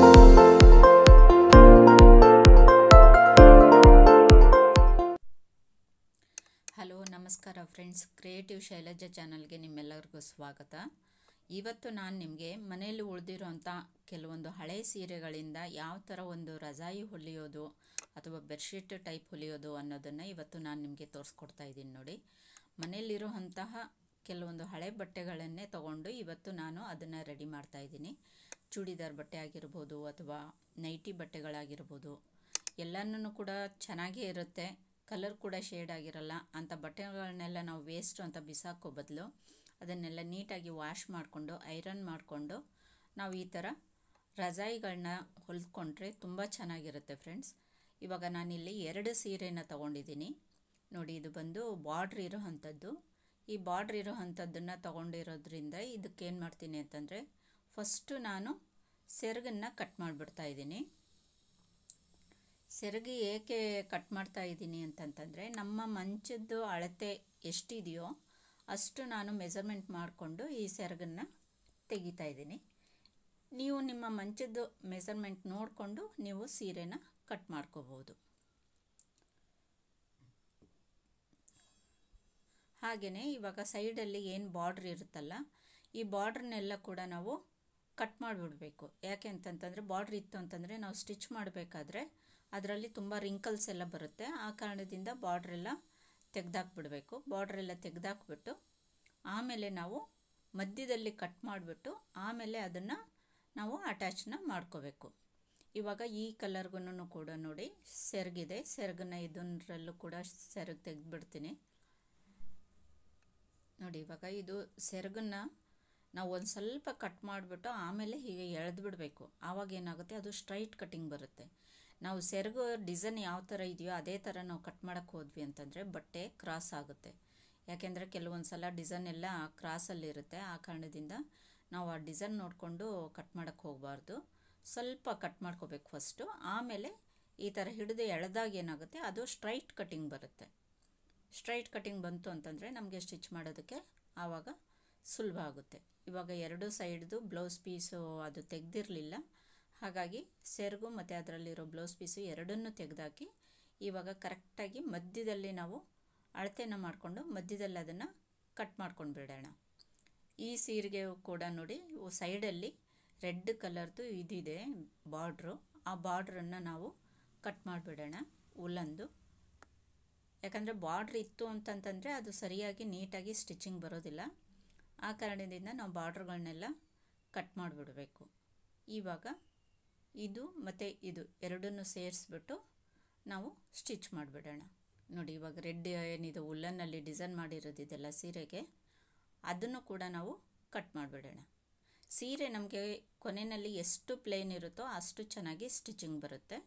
Hello ನಮಸ್ಕಾರ friends, creative Shailaja ಚಾನಲ್ಗೆ ನಿಮ್ಮೆಲ್ಲರಿಗೂ ಸ್ವಾಗತ. ಇವತ್ತು ನಾನು ನಿಮಗೆ ಮನೆಯಲ್ಲಿ ಉಳಿದಿರೋಂಥ ಕೆಲವೊಂದು ಹಳೆ ಸೀರೆಗಳಿಂದ ಯಾವ ಥರ ಒಂದು ರಜಾಯಿ ಹೊಲಿಯೋದು ಅಥವಾ ಬೆಡ್ಶೀಟ್ ಟೈಪ್ ಹೊಲಿಯೋದು ಅನ್ನೋದನ್ನು ಇವತ್ತು ನಾನು ನಿಮಗೆ ತೋರಿಸ್ಕೊಡ್ತಾ ಇದ್ದೀನಿ. ನೋಡಿ, ಮನೆಯಲ್ಲಿರುವಂತಹ ಕೆಲವೊಂದು ಹಳೆ ಬಟ್ಟೆಗಳನ್ನೇ ತಗೊಂಡು ಇವತ್ತು ನಾನು ಅದನ್ನು ರೆಡಿ ಮಾಡ್ತಾ ಇದ್ದೀನಿ. ಚೂಡಿದಾರ್ ಬಟ್ಟೆ ಆಗಿರ್ಬೋದು ಅಥವಾ ನೈಟಿ ಬಟ್ಟೆಗಳಾಗಿರ್ಬೋದು, ಎಲ್ಲನೂ ಕೂಡ ಚೆನ್ನಾಗೇ ಇರುತ್ತೆ. ಕಲರ್ ಕೂಡ ಶೇಡ್ ಆಗಿರಲ್ಲ. ಅಂಥ ಬಟ್ಟೆಗಳನ್ನೆಲ್ಲ ನಾವು ವೇಸ್ಟ್ ಅಂತ ಬಿಸಾಕೋ ಬದಲು ಅದನ್ನೆಲ್ಲ ನೀಟಾಗಿ ವಾಶ್ ಮಾಡಿಕೊಂಡು ಐರನ್ ಮಾಡಿಕೊಂಡು ನಾವು ಈ ಥರ ರಜಾಯಿಗಳನ್ನ ಹೊಲಿದ್ಕೊಂಡ್ರೆ ತುಂಬ ಚೆನ್ನಾಗಿರುತ್ತೆ ಫ್ರೆಂಡ್ಸ್. ಇವಾಗ ನಾನಿಲ್ಲಿ 2 ಸೀರೆನ ತೊಗೊಂಡಿದ್ದೀನಿ. ನೋಡಿ, ಇದು ಬಂದು ಬಾರ್ಡ್ರ್ ಇರೋ ಅಂಥದ್ದು. ಈ ಬಾರ್ಡ್ರ್ ಇರೋ ಅಂಥದ್ದನ್ನು ತೊಗೊಂಡಿರೋದ್ರಿಂದ ಇದಕ್ಕೇನು ಮಾಡ್ತೀನಿ ಅಂತಂದರೆ, ಫಸ್ಟು ನಾನು ಸೆರಗನ್ನು ಕಟ್ ಮಾಡಿಬಿಡ್ತಾ ಇದ್ದೀನಿ. ಸೆರಗಿ ಏಕೆ ಕಟ್ ಮಾಡ್ತಾ ಇದ್ದೀನಿ ಅಂತಂತಂದರೆ, ನಮ್ಮ ಮಂಚದ್ದು ಅಳತೆ ಎಷ್ಟಿದೆಯೋ ಅಷ್ಟು ನಾನು ಮೆಜರ್ಮೆಂಟ್ ಮಾಡಿಕೊಂಡು ಈ ಸೆರಗನ್ನು ತೆಗಿತಾ ಇದ್ದೀನಿ. ನೀವು ನಿಮ್ಮ ಮಂಚದ್ದು ಮೆಜರ್ಮೆಂಟ್ ನೋಡಿಕೊಂಡು ನೀವು ಸೀರೆನ ಕಟ್ ಮಾಡ್ಕೋಬೋದು. ಹಾಗೆಯೇ ಇವಾಗ ಸೈಡಲ್ಲಿ ಏನು ಬಾರ್ಡ್ರ್ ಇರುತ್ತಲ್ಲ, ಈ ಬಾರ್ಡ್ರನ್ನೆಲ್ಲ ಕೂಡ ನಾವು ಕಟ್ ಮಾಡಿಬಿಡಬೇಕು. ಯಾಕೆ ಅಂತಂತಂದರೆ, ಬಾರ್ಡ್ರ್ ಇತ್ತು ಅಂತಂದರೆ ನಾವು ಸ್ಟಿಚ್ ಮಾಡಬೇಕಾದ್ರೆ ಅದರಲ್ಲಿ ತುಂಬ ರಿಂಕಲ್ಸ್ ಎಲ್ಲ ಬರುತ್ತೆ. ಆ ಕಾರಣದಿಂದ ಬಾರ್ಡ್ರೆಲ್ಲ ತೆಗೆದಾಕ್ಬಿಡಬೇಕು. ಬಾರ್ಡ್ರೆಲ್ಲ ತೆಗೆದಾಕ್ಬಿಟ್ಟು ಆಮೇಲೆ ನಾವು ಮಧ್ಯದಲ್ಲಿ ಕಟ್ ಮಾಡಿಬಿಟ್ಟು ಆಮೇಲೆ ಅದನ್ನು ನಾವು ಅಟ್ಯಾಚ್ನ ಮಾಡ್ಕೋಬೇಕು. ಇವಾಗ ಈ ಕಲರ್ಗೂ ಕೂಡ ನೋಡಿ ಸೆರಗಿದೆ. ಸೆರಗನ್ನ ಇದರಲ್ಲೂ ಕೂಡ ಸೆರಗು ತೆಗೆದುಬಿಡ್ತೀನಿ. ನೋಡಿ, ಇವಾಗ ಇದು ಸೆರಗನ್ನು ನಾವು ಒಂದು ಸ್ವಲ್ಪ ಕಟ್ ಮಾಡಿಬಿಟ್ಟು ಆಮೇಲೆ ಹೀಗೆ ಎಳೆದು ಬಿಡಬೇಕು. ಆವಾಗ ಏನಾಗುತ್ತೆ, ಅದು ಸ್ಟ್ರೈಟ್ ಕಟ್ಟಿಂಗ್ ಬರುತ್ತೆ. ನಾವು ಸೆರಗು ಡಿಸೈನ್ ಯಾವ ಥರ ಇದೆಯೋ ಅದೇ ಥರ ನಾವು ಕಟ್ ಮಾಡೋಕ್ಕೆ ಹೋದ್ವಿ ಅಂತಂದರೆ ಬಟ್ಟೆ ಕ್ರಾಸ್ ಆಗುತ್ತೆ. ಯಾಕೆಂದರೆ ಕೆಲವೊಂದು ಸಲ ಡಿಸೈನ್ ಎಲ್ಲ ಕ್ರಾಸಲ್ಲಿರುತ್ತೆ. ಆ ಕಾರಣದಿಂದ ನಾವು ಆ ಡಿಸೈನ್ ನೋಡಿಕೊಂಡು ಕಟ್ ಮಾಡೋಕ್ಕೆ ಹೋಗಬಾರ್ದು. ಸ್ವಲ್ಪ ಕಟ್ ಮಾಡ್ಕೋಬೇಕು ಫಸ್ಟು. ಆಮೇಲೆ ಈ ಥರ ಹಿಡಿದು ಎಳೆದಾಗ ಏನಾಗುತ್ತೆ, ಅದು ಸ್ಟ್ರೈಟ್ ಕಟ್ಟಿಂಗ್ ಬರುತ್ತೆ. ಸ್ಟ್ರೈಟ್ ಕಟ್ಟಿಂಗ್ ಬಂತು ಅಂತಂದರೆ ನಮಗೆ ಸ್ಟಿಚ್ ಮಾಡೋದಕ್ಕೆ ಆವಾಗ ಸುಲಭ ಆಗುತ್ತೆ. ಇವಾಗ 2 ಸೈಡ್ದು ಬ್ಲೌಸ್ ಪೀಸು ಅದು ತೆಗೆದಿರಲಿಲ್ಲ. ಹಾಗಾಗಿ ಸೆರಗು ಮತ್ತು ಅದರಲ್ಲಿರೋ ಬ್ಲೌಸ್ ಪೀಸು ಎರಡನ್ನೂ ತೆಗೆದಾಕಿ ಇವಾಗ ಕರೆಕ್ಟಾಗಿ ಮಧ್ಯದಲ್ಲಿ ನಾವು ಅಳತೆನ ಮಾಡಿಕೊಂಡು ಮಧ್ಯದಲ್ಲಿ ಅದನ್ನು ಕಟ್ ಮಾಡ್ಕೊಂಡು ಬಿಡೋಣ. ಈ ಸೀರೆಗೆ ಕೂಡ ನೋಡಿ ಸೈಡಲ್ಲಿ ರೆಡ್ ಕಲರ್ದು ಇದಿದೆ ಬಾರ್ಡ್ರು. ಆ ಬಾರ್ಡ್ರನ್ನು ನಾವು ಕಟ್ ಮಾಡಿಬಿಡೋಣ ಉಲ್ಲಂದು. ಯಾಕಂದರೆ ಬಾರ್ಡ್ರ್ ಇತ್ತು ಅಂತಂತಂದರೆ ಅದು ಸರಿಯಾಗಿ ನೀಟಾಗಿ ಸ್ಟಿಚಿಂಗ್ ಬರೋದಿಲ್ಲ. ಆ ಕಾರಣದಿಂದ ನಾವು ಬಾರ್ಡ್ರ್ಗಳನ್ನೆಲ್ಲ ಕಟ್ ಮಾಡಿಬಿಡಬೇಕು. ಇವಾಗ ಇದು ಮತ್ತು ಇದು ಎರಡನ್ನೂ ಸೇರಿಸ್ಬಿಟ್ಟು ನಾವು ಸ್ಟಿಚ್ ಮಾಡಿಬಿಡೋಣ. ನೋಡಿ, ಇವಾಗ ರೆಡ್ ಏನಿದೆ ಉಲ್ಲನ್ನಲ್ಲಿ ಡಿಸೈನ್ ಮಾಡಿರೋದಿದೆಲ್ಲ ಸೀರೆಗೆ, ಅದನ್ನು ಕೂಡ ನಾವು ಕಟ್ ಮಾಡಿಬಿಡೋಣ. ಸೀರೆ ನಮಗೆ ಕೊನೆಯಲ್ಲಿ ಎಷ್ಟು ಪ್ಲೇನ್ ಇರುತ್ತೋ ಅಷ್ಟು ಚೆನ್ನಾಗಿ ಸ್ಟಿಚಿಂಗ್ ಬರುತ್ತೆ.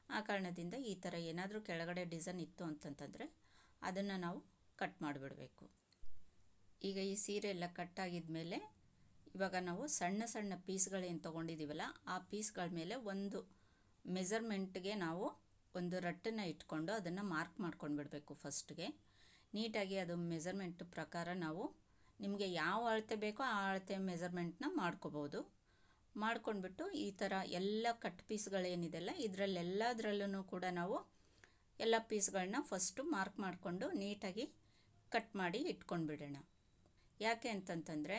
ಆ ಕಾರಣದಿಂದ ಈ ಥರ ಏನಾದರೂ ಕೆಳಗಡೆ ಡಿಸೈನ್ ಇತ್ತು ಅಂತಂತಂದರೆ ಅದನ್ನು ನಾವು ಕಟ್ ಮಾಡಿಬಿಡಬೇಕು. ಈಗ ಈ ಸೀರೆ ಎಲ್ಲ ಕಟ್ಟಾಗಿದ ಮೇಲೆ ಇವಾಗ ನಾವು ಸಣ್ಣ ಸಣ್ಣ ಪೀಸ್ಗಳೇನು ತೊಗೊಂಡಿದ್ದೀವಲ್ಲ ಆ ಪೀಸ್ಗಳ ಮೇಲೆ ಒಂದು ಮೆಜರ್ಮೆಂಟ್ಗೆ ನಾವು ಒಂದು ರಟ್ಟನ್ನು ಇಟ್ಕೊಂಡು ಅದನ್ನು ಮಾರ್ಕ್ ಮಾಡ್ಕೊಂಡು ಬಿಡಬೇಕು. ಫಸ್ಟ್ಗೆ ನೀಟಾಗಿ ಅದು ಮೆಜರ್ಮೆಂಟ್ ಪ್ರಕಾರ ನಾವು ನಿಮಗೆ ಯಾವ ಅಳತೆ ಬೇಕೋ ಆ ಅಳತೆ ಮೆಜರ್ಮೆಂಟ್ನ ಮಾಡ್ಕೋಬೋದು. ಮಾಡ್ಕೊಂಡ್ಬಿಟ್ಟು ಈ ಥರ ಎಲ್ಲ ಕಟ್ ಪೀಸ್ಗಳೇನಿದೆಲ್ಲ ಇದರಲ್ಲೆಲ್ಲದರಲ್ಲೂ ಕೂಡ ನಾವು ಎಲ್ಲ ಪೀಸ್ಗಳನ್ನ ಫಸ್ಟು ಮಾರ್ಕ್ ಮಾಡಿಕೊಂಡು ನೀಟಾಗಿ ಕಟ್ ಮಾಡಿ ಇಟ್ಕೊಂಡು ಬಿಡೋಣ. ಯಾಕೆ ಅಂತಂತಂದರೆ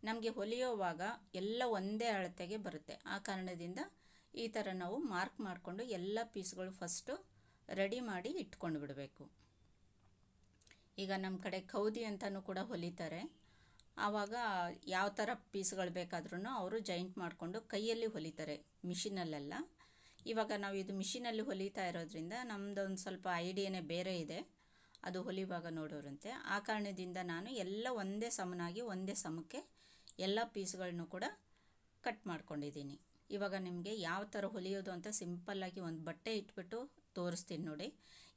ನಮಗೆ ಹೊಲಿಯೋವಾಗ ಎಲ್ಲ ಒಂದೇ ಅಳತೆಗೆ ಬರುತ್ತೆ. ಆ ಕಾರಣದಿಂದ ಈ ಥರ ನಾವು ಮಾರ್ಕ್ ಮಾಡಿಕೊಂಡು ಎಲ್ಲ ಪೀಸ್ಗಳು ಫಸ್ಟು ರೆಡಿ ಮಾಡಿ ಇಟ್ಕೊಂಡು ಬಿಡಬೇಕು. ಈಗ ನಮ್ಮ ಕಡೆ ಕೌದಿ ಅಂತಲೂ ಕೂಡ ಹೊಲಿತಾರೆ. ಆವಾಗ ಯಾವ ಥರ ಪೀಸ್ಗಳು ಬೇಕಾದ್ರೂ ಅವರು ಜಾಯಿಂಟ್ ಮಾಡಿಕೊಂಡು ಕೈಯಲ್ಲಿ ಹೊಲಿತಾರೆ, ಮಿಷಿನಲ್ಲೆಲ್ಲ. ಇವಾಗ ನಾವು ಇದು ಮಿಷಿನಲ್ಲಿ ಹೊಲಿತಾ ಇರೋದ್ರಿಂದ ನಮ್ಮದೊಂದು ಸ್ವಲ್ಪ ಐಡಿಯಾನೇ ಬೇರೆ ಇದೆ, ಅದು ಹೊಲಿಯುವಾಗ ನೋಡೋರಂತೆ. ಆ ಕಾರಣದಿಂದ ನಾನು ಎಲ್ಲ ಒಂದೇ ಸಮನಾಗಿ ಒಂದೇ ಸಮಕ್ಕೆ ಎಲ್ಲ ಪೀಸ್ಗಳನ್ನು ಕೂಡ ಕಟ್ ಮಾಡ್ಕೊಂಡಿದ್ದೀನಿ. ಇವಾಗ ನಿಮಗೆ ಯಾವ ಥರ ಹೊಲಿಯೋದು ಅಂತ ಸಿಂಪಲ್ಲಾಗಿ ಒಂದು ಬಟ್ಟೆ ಇಟ್ಬಿಟ್ಟು ತೋರಿಸ್ತೀನಿ ನೋಡಿ.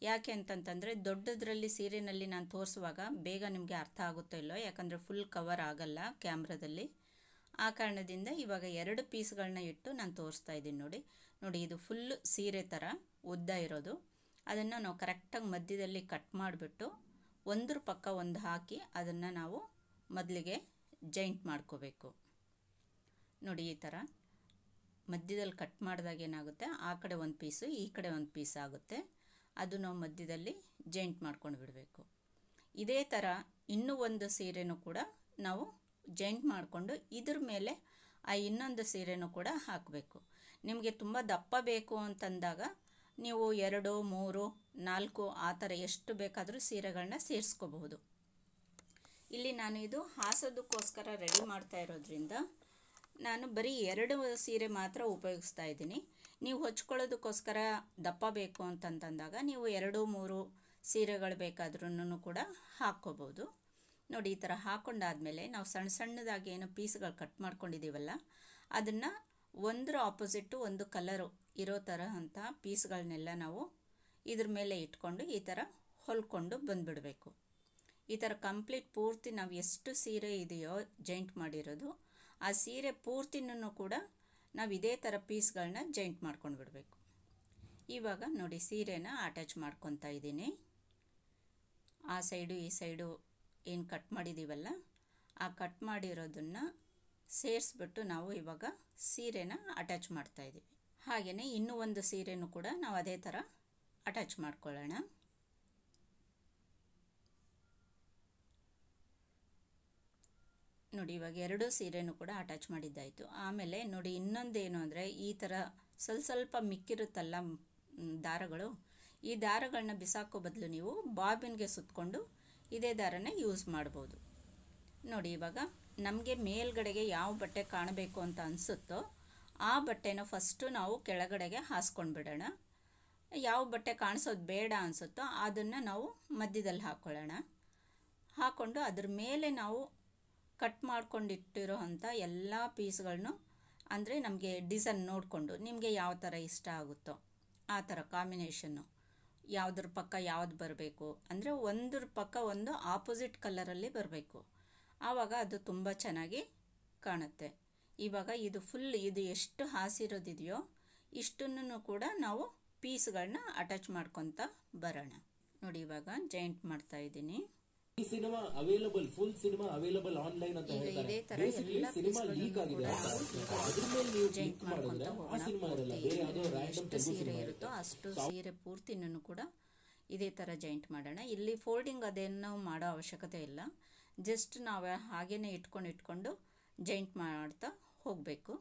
ಯಾಕೆ ಅಂತಂತಂದರೆ ದೊಡ್ಡದ್ರಲ್ಲಿ ಸೀರೆನಲ್ಲಿ ನಾನು ತೋರಿಸುವಾಗ ಬೇಗ ನಿಮಗೆ ಅರ್ಥ ಆಗುತ್ತೋ ಇಲ್ಲೋ, ಯಾಕಂದರೆ ಫುಲ್ ಕವರ್ ಆಗಲ್ಲ ಕ್ಯಾಮ್ರಾದಲ್ಲಿ. ಆ ಕಾರಣದಿಂದ ಇವಾಗ 2 ಪೀಸ್ಗಳನ್ನ ಇಟ್ಟು ನಾನು ತೋರಿಸ್ತಾ ಇದ್ದೀನಿ ನೋಡಿ. ನೋಡಿ, ಇದು ಫುಲ್ ಸೀರೆ ಥರ ಉದ್ದ ಇರೋದು. ಅದನ್ನು ನಾವು ಕರೆಕ್ಟಾಗಿ ಮಧ್ಯದಲ್ಲಿ ಕಟ್ ಮಾಡಿಬಿಟ್ಟು ಒಂದ್ರ ಪಕ್ಕ ಒಂದು ಹಾಕಿ ಅದನ್ನು ನಾವು ಮೊದಲಿಗೆ ಜಾಯಿಂಟ್ ಮಾಡ್ಕೋಬೇಕು. ನೋಡಿ, ಈ ಥರ ಮಧ್ಯದಲ್ಲಿ ಕಟ್ ಮಾಡಿದಾಗ ಏನಾಗುತ್ತೆ, ಆ ಕಡೆ ಒಂದು ಪೀಸು ಈ ಕಡೆ ಒಂದು ಪೀಸ್ ಆಗುತ್ತೆ. ಅದು ನಾವು ಮಧ್ಯದಲ್ಲಿ ಜಾಯಿಂಟ್ ಮಾಡ್ಕೊಂಡು ಬಿಡಬೇಕು. ಇದೇ ಥರ ಇನ್ನೂ ಒಂದು ಸೀರೆನೂ ಕೂಡ ನಾವು ಜಾಯಿಂಟ್ ಮಾಡಿಕೊಂಡು ಇದ್ರ ಮೇಲೆ ಆ ಇನ್ನೊಂದು ಸೀರೆನೂ ಕೂಡ ಹಾಕಬೇಕು. ನಿಮಗೆ ತುಂಬ ದಪ್ಪ ಬೇಕು ಅಂತಂದಾಗ ನೀವು 2, 3, 4 ಆ ಥರ ಎಷ್ಟು ಬೇಕಾದರೂ ಸೀರೆಗಳನ್ನ ಸೇರಿಸ್ಕೋಬಹುದು. ಇಲ್ಲಿ ನಾನು ಇದು ಹಾಸೋದಕ್ಕೋಸ್ಕರ ರೆಡಿ ಮಾಡ್ತಾ ಇರೋದ್ರಿಂದ ನಾನು ಬರೀ 2 ಸೀರೆ ಮಾತ್ರ ಉಪಯೋಗಿಸ್ತಾ ಇದ್ದೀನಿ. ನೀವು ಹೊಚ್ಕೊಳ್ಳೋದಕ್ಕೋಸ್ಕರ ದಪ್ಪ ಬೇಕು ಅಂತಂದಾಗ ನೀವು 2, 3 ಸೀರೆಗಳು ಬೇಕಾದ್ರೂ ಕೂಡ ಹಾಕ್ಕೋಬೋದು. ನೋಡಿ, ಈ ಥರ ಹಾಕ್ಕೊಂಡಾದಮೇಲೆ ನಾವು ಸಣ್ಣ ಸಣ್ಣದಾಗಿ ಏನು ಪೀಸ್ಗಳು ಕಟ್ ಮಾಡ್ಕೊಂಡಿದ್ದೀವಲ್ಲ, ಅದನ್ನು ಒಂದರ ಆಪೋಸಿಟ್ಟು ಒಂದು ಕಲರು ಇರೋ ಥರ ಅಂತ ಪೀಸ್ಗಳನ್ನೆಲ್ಲ ನಾವು ಇದ್ರ ಮೇಲೆ ಇಟ್ಕೊಂಡು ಈ ಥರ ಹೊಲ್ಕೊಂಡು ಬಂದುಬಿಡಬೇಕು. ಈ ಥರ ಕಂಪ್ಲೀಟ್ ಪೂರ್ತಿ ನಾವು ಎಷ್ಟು ಸೀರೆ ಇದೆಯೋ ಜಾಯಿಂಟ್ ಮಾಡಿರೋದು, ಆ ಸೀರೆ ಪೂರ್ತಿನೂ ಕೂಡ ನಾವು ಇದೇ ಥರ ಪೀಸ್ಗಳನ್ನ ಜಾಯಿಂಟ್ ಮಾಡ್ಕೊಂಡು ಬಿಡಬೇಕು. ಇವಾಗ ನೋಡಿ, ಸೀರೆನ ಅಟ್ಯಾಚ್ ಮಾಡ್ಕೊತಾ ಇದ್ದೀನಿ. ಆ ಸೈಡು ಈ ಸೈಡು ಏನು ಕಟ್ ಮಾಡಿದ್ದೀವಲ್ಲ, ಆ ಕಟ್ ಮಾಡಿರೋದನ್ನು ಸೇರಿಸ್ಬಿಟ್ಟು ನಾವು ಇವಾಗ ಸೀರೆನ ಅಟ್ಯಾಚ್ ಮಾಡ್ತಾಯಿದ್ದೀವಿ. ಹಾಗೆಯೇ ಇನ್ನೂ ಒಂದು ಸೀರೆನೂ ಕೂಡ ನಾವು ಅದೇ ಥರ ಅಟ್ಯಾಚ್ ಮಾಡ್ಕೊಳ್ಳೋಣ. ನೋಡಿ, ಇವಾಗ 2 ಸೀರೆನೂ ಕೂಡ ಅಟ್ಯಾಚ್ ಮಾಡಿದ್ದಾಯಿತು. ಆಮೇಲೆ ನೋಡಿ, ಇನ್ನೊಂದೇನು ಅಂದರೆ ಈ ಥರ ಸ್ವಲ್ಪ ಮಿಕ್ಕಿರುತ್ತಲ್ಲ ದಾರಗಳು, ಈ ದಾರಗಳನ್ನ ಬಿಸಾಕೋ ಬದಲು ನೀವು ಬಾಬಿನ್ಗೆ ಸುತ್ತಕೊಂಡು ಇದೇ ದಾರನೇ ಯೂಸ್ ಮಾಡ್ಬೋದು. ನೋಡಿ, ಇವಾಗ ನಮಗೆ ಮೇಲ್ಗಡೆಗೆ ಯಾವ ಬಟ್ಟೆ ಕಾಣಬೇಕು ಅಂತ ಅನಿಸುತ್ತೋ ಆ ಬಟ್ಟೆನ ಫಸ್ಟು ನಾವು ಕೆಳಗಡೆಗೆ ಹಾಸ್ಕೊಂಡು ಬಿಡೋಣ. ಯಾವ ಬಟ್ಟೆ ಕಾಣಿಸೋದು ಬೇಡ ಅನಿಸುತ್ತೋ ಅದನ್ನು ನಾವು ಮಧ್ಯದಲ್ಲಿ ಹಾಕ್ಕೊಳ್ಳೋಣ. ಹಾಕ್ಕೊಂಡು ಅದ್ರ ಮೇಲೆ ನಾವು ಕಟ್ ಮಾಡ್ಕೊಂಡಿಟ್ಟಿರೋ ಅಂಥ ಎಲ್ಲ ಪೀಸ್ಗಳನ್ನು, ಅಂದರೆ ನಮಗೆ ಡಿಸೈನ್ ನೋಡಿಕೊಂಡು ನಿಮಗೆ ಯಾವ ಥರ ಇಷ್ಟ ಆಗುತ್ತೋ ಆ ಥರ ಕಾಂಬಿನೇಷನ್ನು, ಯಾವುದ್ರ ಪಕ್ಕ ಯಾವ್ದು ಬರಬೇಕು ಅಂದರೆ ಒಂದ್ರ ಪಕ್ಕ ಒಂದು ಆಪೋಸಿಟ್ ಕಲರಲ್ಲಿ ಬರಬೇಕು. ಆವಾಗ ಅದು ತುಂಬ ಚೆನ್ನಾಗಿ ಕಾಣುತ್ತೆ. ಇವಾಗ ಇದು ಫುಲ್ ಇದು ಎಷ್ಟು ಹಾಸಿರೋದಿದೆಯೋ ಇಷ್ಟನ್ನು ಕೂಡ ನಾವು ಪೀಸ್ಗಳನ್ನ ಅಟ್ಯಾಚ್ ಮಾಡ್ಕೊತಾ ಬರೋಣ. ನೋಡಿ, ಇವಾಗ ಜಾಯಿಂಟ್ ಮಾಡ್ತಾ ಇದ್ದೀನಿ. ಈ cinema available, full cinema available online ಅಂತ ಹೇಳ್ತಾರೆ. ಬೇಸಿಕಲಿ ಸಿನಿಮಾ ಲೀಕ್ ಆಗಿದೆ, ಅದ್ರ ಮೇಲೆ ನೀವು ಜಾಯಿಂಟ್ ಮಾಡಿದ್ರೆ ಆ ಸಿನಿಮಾ ಇರಲ್ಲ, ಬೇರೆ ಯಾವುದೋ ರ್ಯಾಂಡಮ್ ಸೀರೆ ಇರುತ್ತೋ ಅಷ್ಟು ಸೀರೆ ಪೂರ್ತಿನೂ ಕೂಡ ಇದೇ ಥರ ಜಾಯಿಂಟ್ ಮಾಡೋಣ. ಇಲ್ಲಿ ಫೋಲ್ಡಿಂಗ್ ಅದೇನು ಮಾಡೋ ಅವಶ್ಯಕತೆ ಇಲ್ಲ, ಜಸ್ಟ್ ನಾವು ಹಾಗೇ ಇಟ್ಕೊಂಡು ಜಾಯಿಂಟ್ ಮಾಡ್ತಾ ಹೋಗಬೇಕು.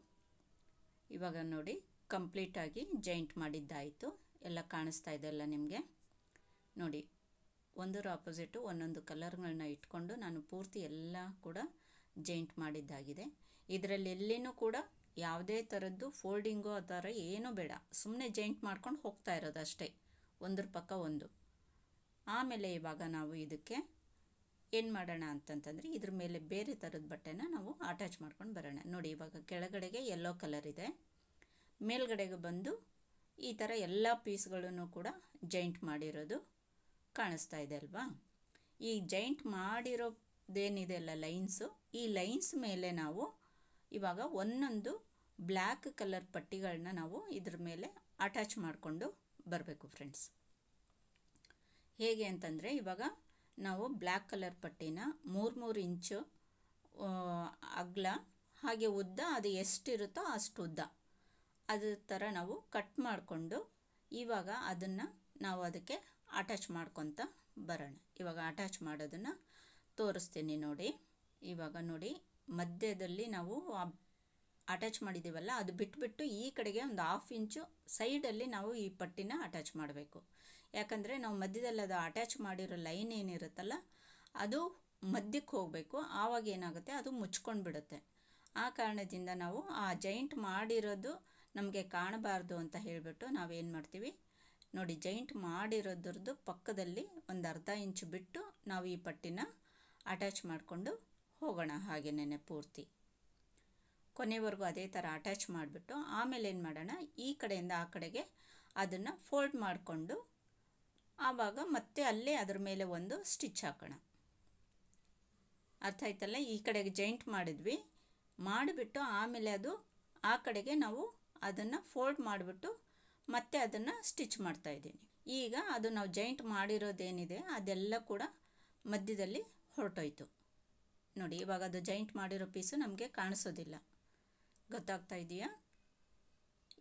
ಇವಾಗ ನೋಡಿ, ಕಂಪ್ಲೀಟಾಗಿ ಜಾಯಿಂಟ್ ಮಾಡಿದ್ದಾಯಿತು. ಎಲ್ಲ ಕಾಣಿಸ್ತಾ ಇದೆಲ್ಲ ನಿಮಗೆ. ನೋಡಿ, ಒಂದರ ಆಪೋಸಿಟು ಒಂದೊಂದು ಕಲರ್ಗಳನ್ನ ಇಟ್ಕೊಂಡು ನಾನು ಪೂರ್ತಿ ಎಲ್ಲ ಕೂಡ ಜಾಯಿಂಟ್ ಮಾಡಿದ್ದಾಗಿದೆ. ಇದರಲ್ಲಿ ಎಲ್ಲಿನೂ ಕೂಡ ಯಾವುದೇ ಥರದ್ದು ಫೋಲ್ಡಿಂಗು ಆ ಥರ ಏನೂ ಬೇಡ, ಸುಮ್ಮನೆ ಜಾಯಿಂಟ್ ಮಾಡ್ಕೊಂಡು ಹೋಗ್ತಾ ಇರೋದು ಅಷ್ಟೇ, ಒಂದ್ರ ಪಕ್ಕ ಒಂದು. ಆಮೇಲೆ ಇವಾಗ ನಾವು ಇದಕ್ಕೆ ಏನು ಮಾಡೋಣ ಅಂತಂತಂದರೆ ಇದ್ರ ಮೇಲೆ ಬೇರೆ ಥರದ ಬಟ್ಟೆನ ನಾವು ಅಟ್ಯಾಚ್ ಮಾಡ್ಕೊಂಡು ಬರೋಣ. ನೋಡಿ, ಇವಾಗ ಕೆಳಗಡೆಗೆ ಯೆಲ್ಲೋ ಕಲರ್ ಇದೆ, ಮೇಲ್ಗಡೆಗೆ ಬಂದು ಈ ಥರ ಎಲ್ಲ ಪೀಸ್ಗಳನ್ನು ಕೂಡ ಜಾಯಿಂಟ್ ಮಾಡಿರೋದು ಕಾಣಿಸ್ತಾ ಇದೆ ಅಲ್ವಾ. ಈ ಜಾಯಿಂಟ್ ಮಾಡಿರೋದೇನಿದೆ ಅಲ್ಲ ಲೈನ್ಸು, ಈ ಲೈನ್ಸ್ ಮೇಲೆ ನಾವು ಇವಾಗ ಒಂದೊಂದು ಬ್ಲ್ಯಾಕ್ ಕಲರ್ ಪಟ್ಟಿಗಳನ್ನ ನಾವು ಇದ್ರ ಮೇಲೆ ಅಟ್ಯಾಚ್ ಮಾಡಿಕೊಂಡು ಬರಬೇಕು ಫ್ರೆಂಡ್ಸ್. ಹೇಗೆ ಅಂತಂದರೆ ಇವಾಗ ನಾವು ಬ್ಲ್ಯಾಕ್ ಕಲರ್ ಪಟ್ಟಿನ 3 ಇಂಚು ಅಗಲ ಹಾಗೆ ಉದ್ದ, ಅದು ಎಷ್ಟಿರುತ್ತೋ ಅಷ್ಟು ಉದ್ದ, ಅದ್ರ ಥರ ನಾವು ಕಟ್ ಮಾಡಿಕೊಂಡು ಇವಾಗ ಅದನ್ನು ನಾವು ಅದಕ್ಕೆ ಅಟ್ಯಾಚ್ ಮಾಡ್ಕೊತ ಬರೋಣ. ಇವಾಗ ಅಟ್ಯಾಚ್ ಮಾಡೋದನ್ನು ತೋರಿಸ್ತೀನಿ ನೋಡಿ. ಇವಾಗ ನೋಡಿ, ಮಧ್ಯದಲ್ಲಿ ನಾವು ಅಟ್ಯಾಚ್ ಮಾಡಿದ್ದೀವಲ್ಲ, ಅದು ಬಿಟ್ಬಿಟ್ಟು ಈ ಕಡೆಗೆ ಒಂದು 1/2 ಇಂಚು ಸೈಡಲ್ಲಿ ನಾವು ಈ ಪಟ್ಟಿನ ಅಟ್ಯಾಚ್ ಮಾಡಬೇಕು. ಯಾಕಂದರೆ ನಾವು ಮಧ್ಯದಲ್ಲಿ ಅದು ಅಟ್ಯಾಚ್ ಮಾಡಿರೋ ಲೈನ್ ಏನಿರುತ್ತಲ್ಲ ಅದು ಮಧ್ಯಕ್ಕೆ ಹೋಗಬೇಕು, ಆವಾಗ ಏನಾಗುತ್ತೆ ಅದು ಮುಚ್ಕೊಂಡು ಬಿಡುತ್ತೆ. ಆ ಕಾರಣದಿಂದ ನಾವು ಆ ಜಾಯಿಂಟ್ ಮಾಡಿರೋದು ನಮಗೆ ಕಾಣಬಾರ್ದು ಅಂತ ಹೇಳಿಬಿಟ್ಟು ನಾವೇನು ಮಾಡ್ತೀವಿ ನೋಡಿ, ಜಾಯಿಂಟ್ ಮಾಡಿರೋದ್ರದ್ದು ಪಕ್ಕದಲ್ಲಿ ಒಂದು 1/2 ಇಂಚು ಬಿಟ್ಟು ನಾವು ಈ ಪಟ್ಟಿನ ಅಟ್ಯಾಚ್ ಮಾಡಿಕೊಂಡು ಹೋಗೋಣ. ಹಾಗೇನೆ ಪೂರ್ತಿ ಕೊನೆವರೆಗೂ ಅದೇ ಥರ ಅಟ್ಯಾಚ್ ಮಾಡಿಬಿಟ್ಟು ಆಮೇಲೆ ಏನು ಮಾಡೋಣ, ಈ ಕಡೆಯಿಂದ ಆ ಕಡೆಗೆ ಅದನ್ನು ಫೋಲ್ಡ್ ಮಾಡಿಕೊಂಡು ಆವಾಗ ಮತ್ತೆ ಅಲ್ಲೇ ಅದ್ರ ಮೇಲೆ ಒಂದು ಸ್ಟಿಚ್ ಹಾಕೋಣ. ಅರ್ಥ ಆಯ್ತಲ್ಲ? ಈ ಕಡೆಗೆ ಜಾಯಿಂಟ್ ಮಾಡಿದ್ವಿ, ಮಾಡಿಬಿಟ್ಟು ಆಮೇಲೆ ಅದು ಆ ಕಡೆಗೆ ನಾವು ಅದನ್ನು ಫೋಲ್ಡ್ ಮಾಡಿಬಿಟ್ಟು ಮತ್ತೆ ಅದನ್ನು ಸ್ಟಿಚ್ ಮಾಡ್ತಾಯಿದ್ದೀನಿ. ಈಗ ಅದು ನಾವು ಜಾಯಿಂಟ್ ಮಾಡಿರೋದೇನಿದೆ ಅದೆಲ್ಲ ಕೂಡ ಮಧ್ಯದಲ್ಲಿ ಹೊರಟೋಯ್ತು ನೋಡಿ. ಇವಾಗ ಅದು ಜಾಯಿಂಟ್ ಮಾಡಿರೋ ಪೀಸು ನಮಗೆ ಕಾಣಿಸೋದಿಲ್ಲ, ಗೊತ್ತಾಗ್ತಾ ಇದೆಯಾ?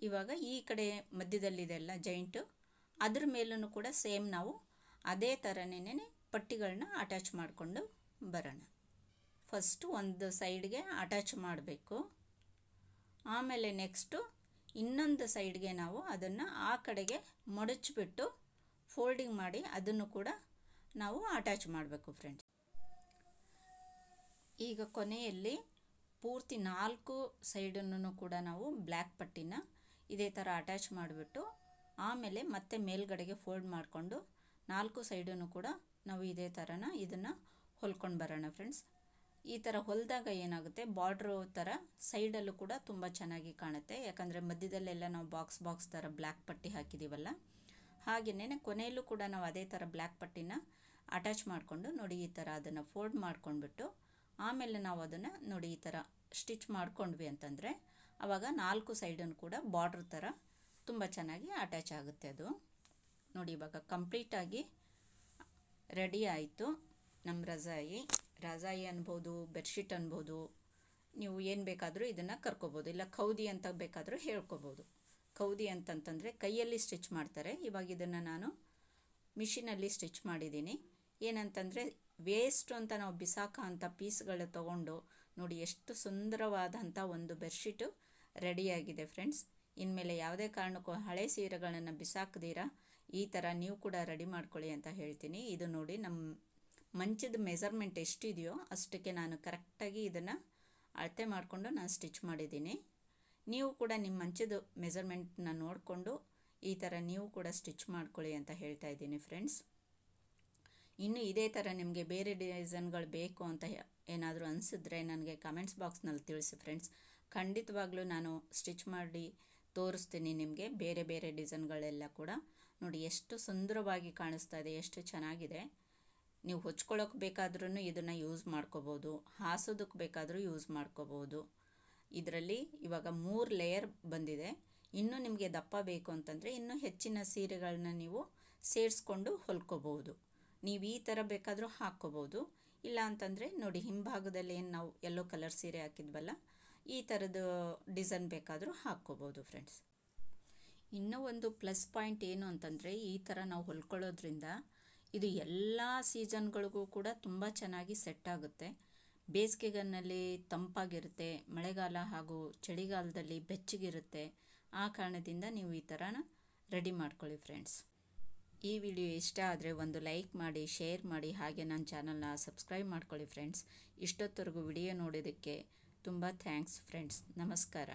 ಇವಾಗ ಈ ಕಡೆ ಮಧ್ಯದಲ್ಲಿದೆಲ್ಲ ಜಾಯಿಂಟು, ಅದ್ರ ಮೇಲೂ ಕೂಡ ಸೇಮ್ ನಾವು ಅದೇ ಥರನೇ ಪಟ್ಟಿಗಳನ್ನ ಅಟ್ಯಾಚ್ ಮಾಡಿಕೊಂಡು ಬರೋಣ. ಫಸ್ಟು ಒಂದು ಸೈಡ್ಗೆ ಅಟ್ಯಾಚ್ ಮಾಡಬೇಕು, ಆಮೇಲೆ ನೆಕ್ಸ್ಟು ಇನ್ನೊಂದು ಸೈಡ್ಗೆ ನಾವು ಅದನ್ನು ಆ ಕಡೆಗೆ ಮಡಚಿಬಿಟ್ಟು ಫೋಲ್ಡಿಂಗ್ ಮಾಡಿ ಅದನ್ನು ಕೂಡ ನಾವು ಅಟ್ಯಾಚ್ ಮಾಡಬೇಕು ಫ್ರೆಂಡ್ಸ್. ಈಗ ಕೊನೆಯಲ್ಲಿ ಪೂರ್ತಿ 4 ಸೈಡನ್ನು ಕೂಡ ನಾವು ಬ್ಲ್ಯಾಕ್ ಪಟ್ಟಿನ ಇದೇ ಥರ ಅಟ್ಯಾಚ್ ಮಾಡಿಬಿಟ್ಟು ಆಮೇಲೆ ಮತ್ತೆ ಮೇಲ್ಗಡೆಗೆ ಫೋಲ್ಡ್ ಮಾಡಿಕೊಂಡು 4 ಸೈಡನ್ನು ಕೂಡ ನಾವು ಇದೇ ಥರನ ಇದನ್ನು ಹೊಲ್ಕೊಂಡು ಬರೋಣ ಫ್ರೆಂಡ್ಸ್. ಈ ಥರ ಹೊಲಿದಾಗ ಏನಾಗುತ್ತೆ, ಬಾರ್ಡ್ರು ಥರ ಸೈಡಲ್ಲೂ ಕೂಡ ತುಂಬ ಚೆನ್ನಾಗಿ ಕಾಣುತ್ತೆ. ಯಾಕಂದರೆ ಮಧ್ಯದಲ್ಲೆಲ್ಲ ನಾವು ಬಾಕ್ಸ್ ಥರ ಬ್ಲ್ಯಾಕ್ ಪಟ್ಟಿ ಹಾಕಿದ್ದೀವಲ್ಲ, ಹಾಗೆಯೇ ಕೊನೆಯಲ್ಲೂ ಕೂಡ ನಾವು ಅದೇ ಥರ ಬ್ಲ್ಯಾಕ್ ಪಟ್ಟಿನ ಅಟ್ಯಾಚ್ ಮಾಡಿಕೊಂಡು ನೋಡಿ ಈ ಥರ ಅದನ್ನು ಫೋಲ್ಡ್ ಮಾಡ್ಕೊಂಡ್ಬಿಟ್ಟು ಆಮೇಲೆ ನಾವು ಅದನ್ನು ನೋಡಿ ಈ ಥರ ಸ್ಟಿಚ್ ಮಾಡ್ಕೊಂಡ್ವಿ ಅಂತಂದರೆ ಆವಾಗ 4 ಸೈಡನ್ನು ಕೂಡ ಬಾರ್ಡ್ರ್ ಥರ ತುಂಬ ಚೆನ್ನಾಗಿ ಅಟ್ಯಾಚ್ ಆಗುತ್ತೆ ಅದು. ನೋಡಿ ಇವಾಗ ಕಂಪ್ಲೀಟಾಗಿ ರೆಡಿ ಆಯಿತು ನಮ್ಮ ರಜಾಯಿ ಅನ್ಬೋದು, ಬೆಡ್ಶೀಟ್ ಅನ್ಬೋದು, ನೀವು ಏನು ಬೇಕಾದರೂ ಇದನ್ನು ಕರ್ಕೋಬೋದು. ಇಲ್ಲ ಖೌದಿ ಅಂತ ಬೇಕಾದರೂ ಹೇಳ್ಕೊಬೋದು. ಖೌದಿ ಅಂತಂತಂದರೆ ಕೈಯಲ್ಲಿ ಸ್ಟಿಚ್ ಮಾಡ್ತಾರೆ, ಇವಾಗ ಇದನ್ನು ನಾನು ಮಿಷಿನಲ್ಲಿ ಸ್ಟಿಚ್ ಮಾಡಿದ್ದೀನಿ. ಏನಂತಂದರೆ ವೇಸ್ಟು ಅಂತ ನಾವು ಬಿಸಾಕ ಅಂತ ಪೀಸ್ಗಳು ತೊಗೊಂಡು ನೋಡಿ ಎಷ್ಟು ಸುಂದರವಾದಂಥ ಒಂದು ಬೆಡ್ಶೀಟು ರೆಡಿಯಾಗಿದೆ ಫ್ರೆಂಡ್ಸ್. ಇನ್ಮೇಲೆ ಯಾವುದೇ ಕಾರಣಕ್ಕೂ ಹಳೆ ಸೀರೆಗಳನ್ನು ಬಿಸಾಕದಿರ ಈ ಥರ ನೀವು ಕೂಡ ರೆಡಿ ಮಾಡ್ಕೊಳ್ಳಿ ಅಂತ ಹೇಳ್ತೀನಿ. ಇದು ನೋಡಿ ನಮ್ಮ ಮಂಚದ ಮೆಜರ್ಮೆಂಟ್ ಎಷ್ಟಿದೆಯೋ ಅಷ್ಟಕ್ಕೆ ನಾನು ಕರೆಕ್ಟಾಗಿ ಇದನ್ನು ಅಳತೆ ಮಾಡಿಕೊಂಡು ನಾನು ಸ್ಟಿಚ್ ಮಾಡಿದ್ದೀನಿ. ನೀವು ಕೂಡ ನಿಮ್ಮ ಮಂಚದ ಮೆಜರ್ಮೆಂಟ್ನ ನೋಡಿಕೊಂಡು ಈ ಥರ ನೀವು ಕೂಡ ಸ್ಟಿಚ್ ಮಾಡ್ಕೊಳ್ಳಿ ಅಂತ ಹೇಳ್ತಾ ಇದ್ದೀನಿ ಫ್ರೆಂಡ್ಸ್. ಇನ್ನು ಇದೇ ಥರ ನಿಮಗೆ ಬೇರೆ ಡಿಸೈನ್ಗಳು ಬೇಕು ಅಂತ ಏನಾದರೂ ಅನಿಸಿದ್ರೆ ನನಗೆ ಕಮೆಂಟ್ಸ್ ಬಾಕ್ಸ್ನಲ್ಲಿ ತಿಳಿಸಿ ಫ್ರೆಂಡ್ಸ್. ಖಂಡಿತವಾಗ್ಲೂ ನಾನು ಸ್ಟಿಚ್ ಮಾಡಿ ತೋರಿಸ್ತೀನಿ ನಿಮಗೆ ಬೇರೆ ಬೇರೆ ಡಿಸೈನ್ಗಳೆಲ್ಲ ಕೂಡ. ನೋಡಿ ಎಷ್ಟು ಸುಂದರವಾಗಿ ಕಾಣಿಸ್ತಾ ಇದೆ, ಎಷ್ಟು ಚೆನ್ನಾಗಿದೆ. ನೀವು ಹೊಚ್ಕೊಳ್ಳೋಕೆ ಬೇಕಾದ್ರೂ ಇದನ್ನು ಯೂಸ್ ಮಾಡ್ಕೋಬೋದು, ಹಾಸೋದಕ್ಕೆ ಬೇಕಾದರೂ ಯೂಸ್ ಮಾಡ್ಕೋಬೋದು. ಇದರಲ್ಲಿ ಇವಾಗ 3 ಲೇಯರ್ ಬಂದಿದೆ. ಇನ್ನೂ ನಿಮಗೆ ದಪ್ಪ ಬೇಕು ಅಂತಂದರೆ ಇನ್ನೂ ಹೆಚ್ಚಿನ ಸೀರೆಗಳನ್ನ ನೀವು ಸೇರಿಸ್ಕೊಂಡು ಹೊಲ್ಕೋಬೋದು. ನೀವು ಈ ಥರ ಬೇಕಾದರೂ ಹಾಕ್ಕೋಬೋದು. ಇಲ್ಲ ಅಂತಂದರೆ ನೋಡಿ ಹಿಂಭಾಗದಲ್ಲಿ ಏನು ನಾವು ಯೆಲ್ಲೋ ಕಲರ್ ಸೀರೆ ಹಾಕಿದ್ವಲ್ಲ ಈ ಥರದ್ದು ಡಿಸೈನ್ ಬೇಕಾದರೂ ಹಾಕ್ಕೋಬೋದು ಫ್ರೆಂಡ್ಸ್. ಇನ್ನೂ ಒಂದು ಪ್ಲಸ್ ಪಾಯಿಂಟ್ ಏನು ಅಂತಂದರೆ ಈ ಥರ ನಾವು ಹೊಲ್ಕೊಳ್ಳೋದ್ರಿಂದ ಇದು ಎಲ್ಲ ಸೀಸನ್ಗಳಿಗೂ ಕೂಡ ತುಂಬ ಚೆನ್ನಾಗಿ ಸೆಟ್ ಆಗುತ್ತೆ. ಬೇಸಿಗೆನಲ್ಲಿ ತಂಪಾಗಿರುತ್ತೆ, ಮಳೆಗಾಲ ಹಾಗೂ ಚಳಿಗಾಲದಲ್ಲಿ ಬೆಚ್ಚಗಿರುತ್ತೆ. ಆ ಕಾರಣದಿಂದ ನೀವು ಈ ಥರನ ರೆಡಿ ಮಾಡ್ಕೊಳ್ಳಿ ಫ್ರೆಂಡ್ಸ್. ಈ ವಿಡಿಯೋ ಇಷ್ಟ ಆದರೆ ಒಂದು ಲೈಕ್ ಮಾಡಿ, ಶೇರ್ ಮಾಡಿ, ಹಾಗೆ ನನ್ನ ಚಾನಲ್ನ ಸಬ್ಸ್ಕ್ರೈಬ್ ಮಾಡ್ಕೊಳ್ಳಿ ಫ್ರೆಂಡ್ಸ್. ಇಷ್ಟೊತ್ತವರೆಗೂ ವಿಡಿಯೋ ನೋಡೋದಕ್ಕೆ ತುಂಬ ಥ್ಯಾಂಕ್ಸ್ ಫ್ರೆಂಡ್ಸ್. ನಮಸ್ಕಾರ.